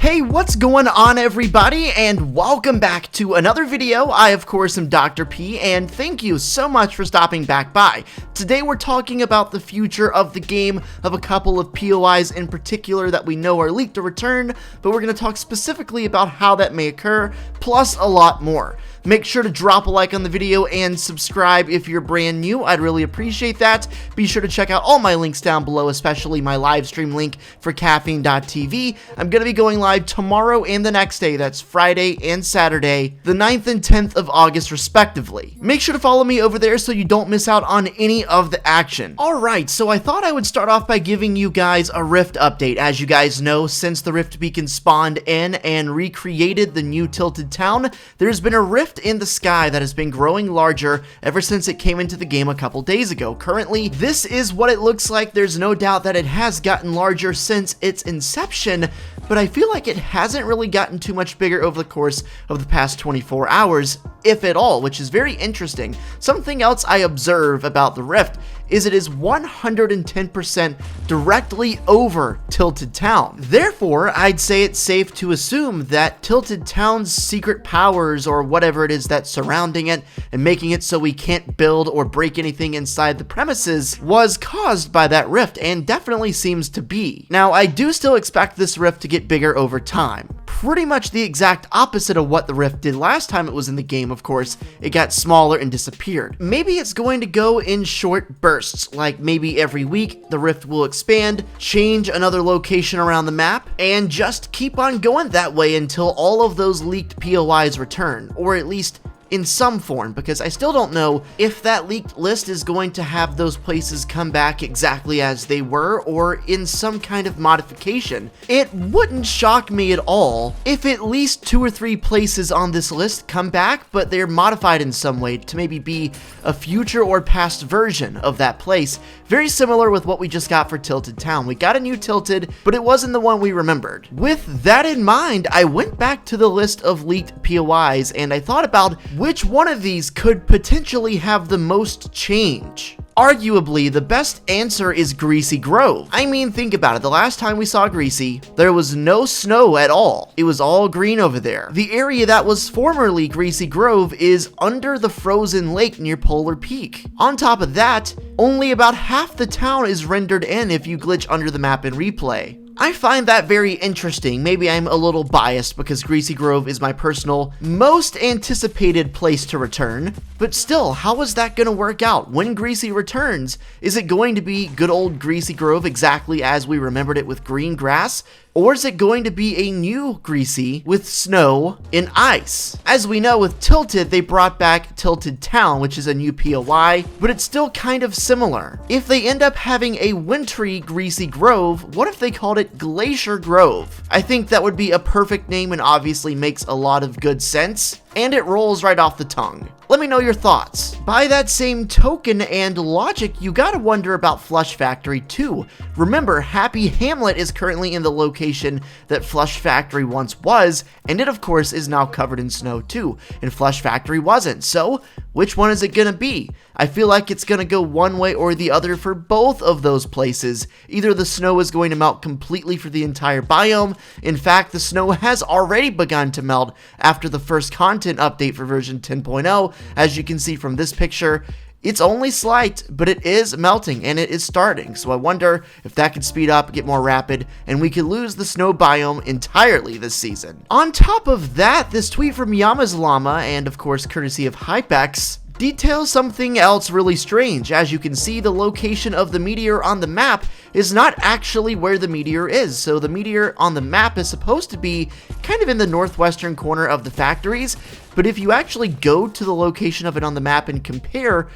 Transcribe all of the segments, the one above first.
Hey, what's going on everybody, and welcome back to another video. I of course am Dr. P, and thank you so much for stopping back by. Today we're talking about the future of the game, of a couple of POIs in particular that we know are leaked to return, but we're going to talk specifically about how that may occur, plus a lot more. Make sure to drop a like on the video and subscribe if you're brand new. I'd really appreciate that. Be sure to check out all my links down below, especially my live stream link for caffeine.tv. I'm going to be going live tomorrow and the next day. That's Friday and Saturday, the 9th and 10th of August respectively. Make sure to follow me over there so you don't miss out on any of the action. Alright, so I thought I would start off by giving you guys a Rift update. As you guys know, since the Rift Beacon spawned in and recreated the new Tilted Town, there's been a rift in the sky that has been growing larger ever since it came into the game a couple days ago. Currently, this is what it looks like. There's no doubt that it has gotten larger since its inception, but I feel like it hasn't really gotten too much bigger over the course of the past 24 hours, if at all, which is very interesting. Something else I observe about the Rift is it is 110% directly over Tilted Town. Therefore, I'd say it's safe to assume that Tilted Town's secret powers, or whatever it is that's surrounding it and making it so we can't build or break anything inside the premises, was caused by that rift, and definitely seems to be. Now, I do still expect this rift to get bigger over time. Pretty much the exact opposite of what the rift did last time it was in the game, of course. It got smaller and disappeared. Maybe it's going to go in short bursts, like maybe every week the rift will expand, change another location around the map, and just keep on going that way until all of those leaked POIs return, or at least in some form, because I still don't know if that leaked list is going to have those places come back exactly as they were, or in some kind of modification. It wouldn't shock me at all if at least 2 or 3 places on this list come back, but they're modified in some way to maybe be a future or past version of that place. Very similar with what we just got for Tilted Town. We got a new Tilted, but it wasn't the one we remembered. With that in mind, I went back to the list of leaked POIs and I thought about which one of these could potentially have the most change. Arguably, the best answer is Greasy Grove. I mean, think about it. The last time we saw Greasy, there was no snow at all. It was all green over there. The area that was formerly Greasy Grove is under the frozen lake near Polar Peak. On top of that, only about half the town is rendered in if you glitch under the map in replay. I find that very interesting. Maybe I'm a little biased because Greasy Grove is my personal most anticipated place to return, but still, how is that going to work out? When Greasy returns, is it going to be good old Greasy Grove exactly as we remembered it with green grass? Or is it going to be a new Greasy with snow and ice? As we know with Tilted, they brought back Tilted Town, which is a new POI, but it's still kind of similar. If they end up having a wintry Greasy Grove, what if they called it GLACIER GROVE? I think that would be a perfect name and obviously makes a lot of good sense, and it rolls right off the tongue. Let me know your thoughts. By that same token and logic, you gotta wonder about Flush Factory too. Remember, Happy Hamlet is currently in the location that Flush Factory once was, and it of course is now covered in snow too, and Flush Factory wasn't. So, which one is it gonna be? I feel like it's gonna go one way or the other for both of those places. Either the snow is going to melt completely for the entire biome. In fact, the snow has already begun to melt after the first content update for version 10.0. As you can see from this picture, it's only slight, but it is melting and it is starting. So I wonder if that could speed up, get more rapid, and we could lose the snow biome entirely this season. On top of that, this tweet from Yama's Llama, and of course courtesy of HypeX, details something else really strange. As you can see, the location of the meteor on the map is not actually where the meteor is. So the meteor on the map is supposed to be kind of in the northwestern corner of the factories, but if you actually go to the location of it on the map and compare,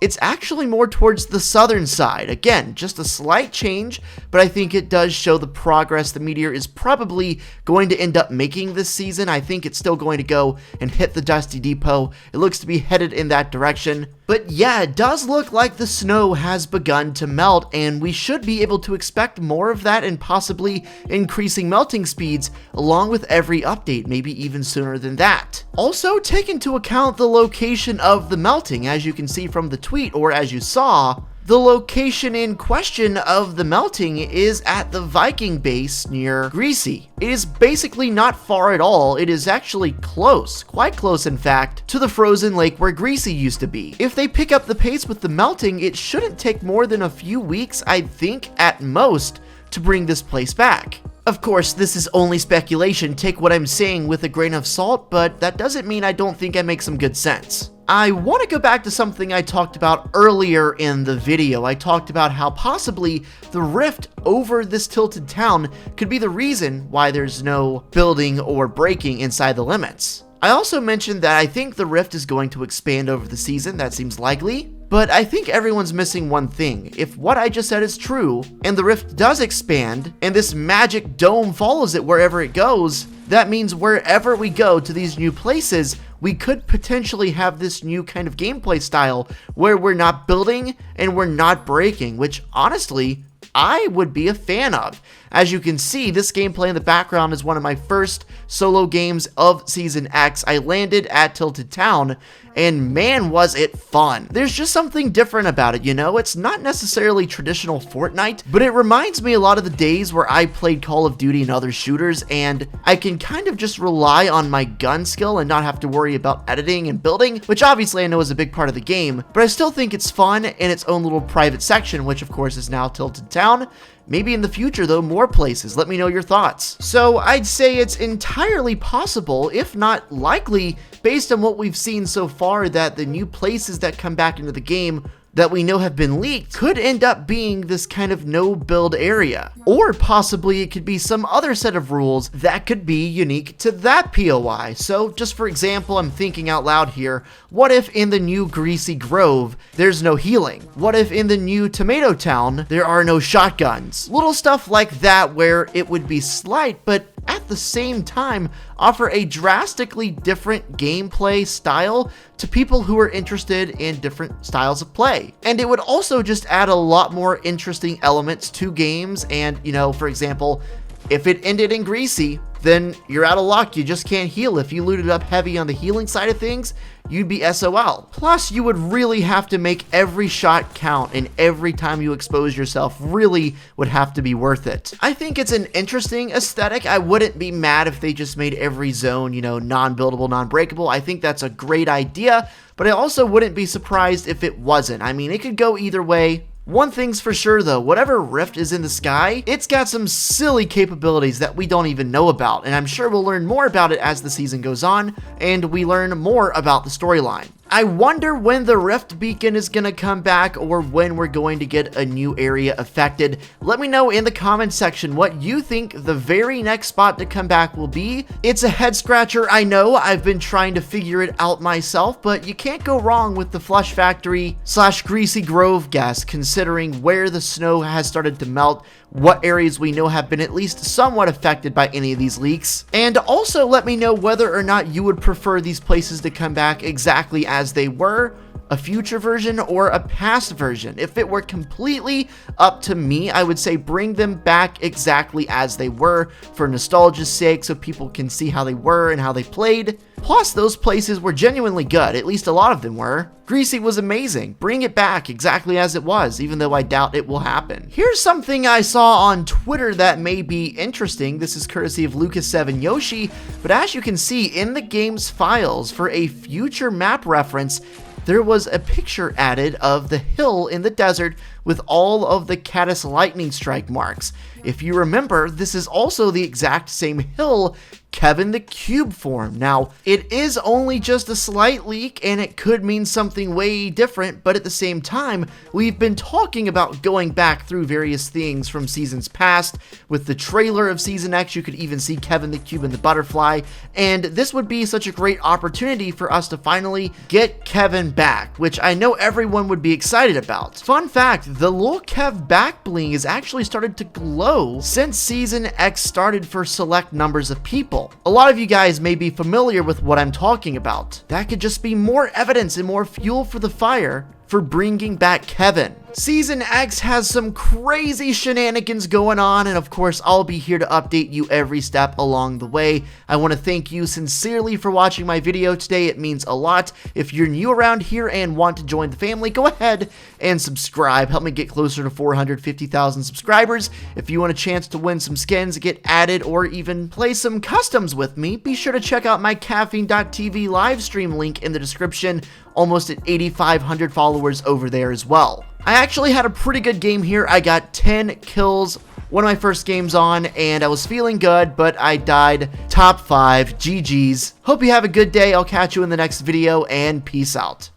it's actually more towards the southern side. Again, just a slight change, but I think it does show the progress the Meteor is probably going to end up making this season. I think it's still going to go and hit the Dusty Depot. It looks to be headed in that direction. But yeah, it does look like the snow has begun to melt, and we should be able to expect more of that and possibly increasing melting speeds along with every update, maybe even sooner than that. Also, take into account the location of the melting. As you can see from the tweet, or as you saw, the location in question of the melting is at the Viking base near Greasy. It is basically not far at all. It is actually close, quite close in fact, to the frozen lake where Greasy used to be. If they pick up the pace with the melting, it shouldn't take more than a few weeks, I think, at most, to bring this place back. Of course, this is only speculation. Take what I'm saying with a grain of salt, but that doesn't mean I don't think I make some good sense. I want to go back to something I talked about earlier in the video. I talked about how possibly the rift over this tilted town could be the reason why there's no building or breaking inside the limits. I also mentioned that I think the rift is going to expand over the season. That seems likely. But I think everyone's missing one thing. If what I just said is true, and the rift does expand, and this magic dome follows it wherever it goes, that means wherever we go to these new places, we could potentially have this new kind of gameplay style where we're not building and we're not breaking, which honestly, I would be a fan of. As you can see, this gameplay in the background is one of my first solo games of Season X. I landed at Tilted Town, and man was it fun. There's just something different about it, you know? It's not necessarily traditional Fortnite, but it reminds me a lot of the days where I played Call of Duty and other shooters, and I can kind of just rely on my gun skill and not have to worry about editing and building, which obviously I know is a big part of the game, but I still think it's fun in its own little private section, which of course is now Tilted Town. Maybe in the future, though, more places. Let me know your thoughts. So I'd say it's entirely possible, if not likely, based on what we've seen so far, that the new places that come back into the game that we know have been leaked could end up being this kind of no build area. Or possibly it could be some other set of rules that could be unique to that POI. So just for example, I'm thinking out loud here, what if in the new Greasy Grove, there's no healing? What if in the new Tomato Town, there are no shotguns? Little stuff like that where it would be slight, but at the same time offer a drastically different gameplay style to people who are interested in different styles of play. And it would also just add a lot more interesting elements to games. And, you know, for example, if it ended in Greasy, then you're out of luck. You just can't heal. If you looted up heavy on the healing side of things, you'd be SOL. Plus, you would really have to make every shot count, and every time you expose yourself really would have to be worth it. I think it's an interesting aesthetic. I wouldn't be mad if they just made every zone, you know, non-buildable, non-breakable. I think that's a great idea, but I also wouldn't be surprised if it wasn't. I mean, it could go either way. One thing's for sure though, whatever rift is in the sky, it's got some silly capabilities that we don't even know about, and I'm sure we'll learn more about it as the season goes on, and we learn more about the storyline. I wonder when the rift beacon is gonna come back, or when we're going to get a new area affected. Let me know in the comments section what you think the very next spot to come back will be. It's a head scratcher, I know. I've been trying to figure it out myself, but you can't go wrong with the Flush Factory / Greasy Grove guess, considering where the snow has started to melt, what areas we know have been at least somewhat affected by any of these leaks. And also let me know whether or not you would prefer these places to come back exactly as they were, a future version or a past version. If it were completely up to me, I would say bring them back exactly as they were for nostalgia's sake, so people can see how they were and how they played. Plus, those places were genuinely good, at least a lot of them were. Greasy was amazing. Bring it back exactly as it was, even though I doubt it will happen. Here's something I saw on Twitter that may be interesting. This is courtesy of Lucas7Yoshi, but as you can see in the game's files for a future map reference, there was a picture added of the hill in the desert with all of the Caddis lightning strike marks. If you remember, this is also the exact same hill Kevin the Cube formed. Now, it is only just a slight leak, and it could mean something way different, but at the same time, we've been talking about going back through various things from seasons past. With the trailer of Season X, you could even see Kevin the Cube and the butterfly, and this would be such a great opportunity for us to finally get Kevin back, which I know everyone would be excited about. Fun fact, the Lil Kev back bling has actually started to glow since Season X started for select numbers of people. channel. A lot of you guys may be familiar with what I'm talking about. That could just be more evidence and more fuel for the fire for bringing back Kevin. Season X has some crazy shenanigans going on, and of course I'll be here to update you every step along the way. I want to thank you sincerely for watching my video today. It means a lot. If you're new around here and want to join the family, go ahead and subscribe. Help me get closer to 450,000 subscribers. If you want a chance to win some skins, get added, or even play some customs with me, be sure to check out my caffeine.tv live stream link in the description. Almost at 8,500 followers over there as well. I actually had a pretty good game here. I got 10 kills, one of my first games on, and I was feeling good, but I died top 5. GG's. Hope you have a good day. I'll catch you in the next video, and peace out.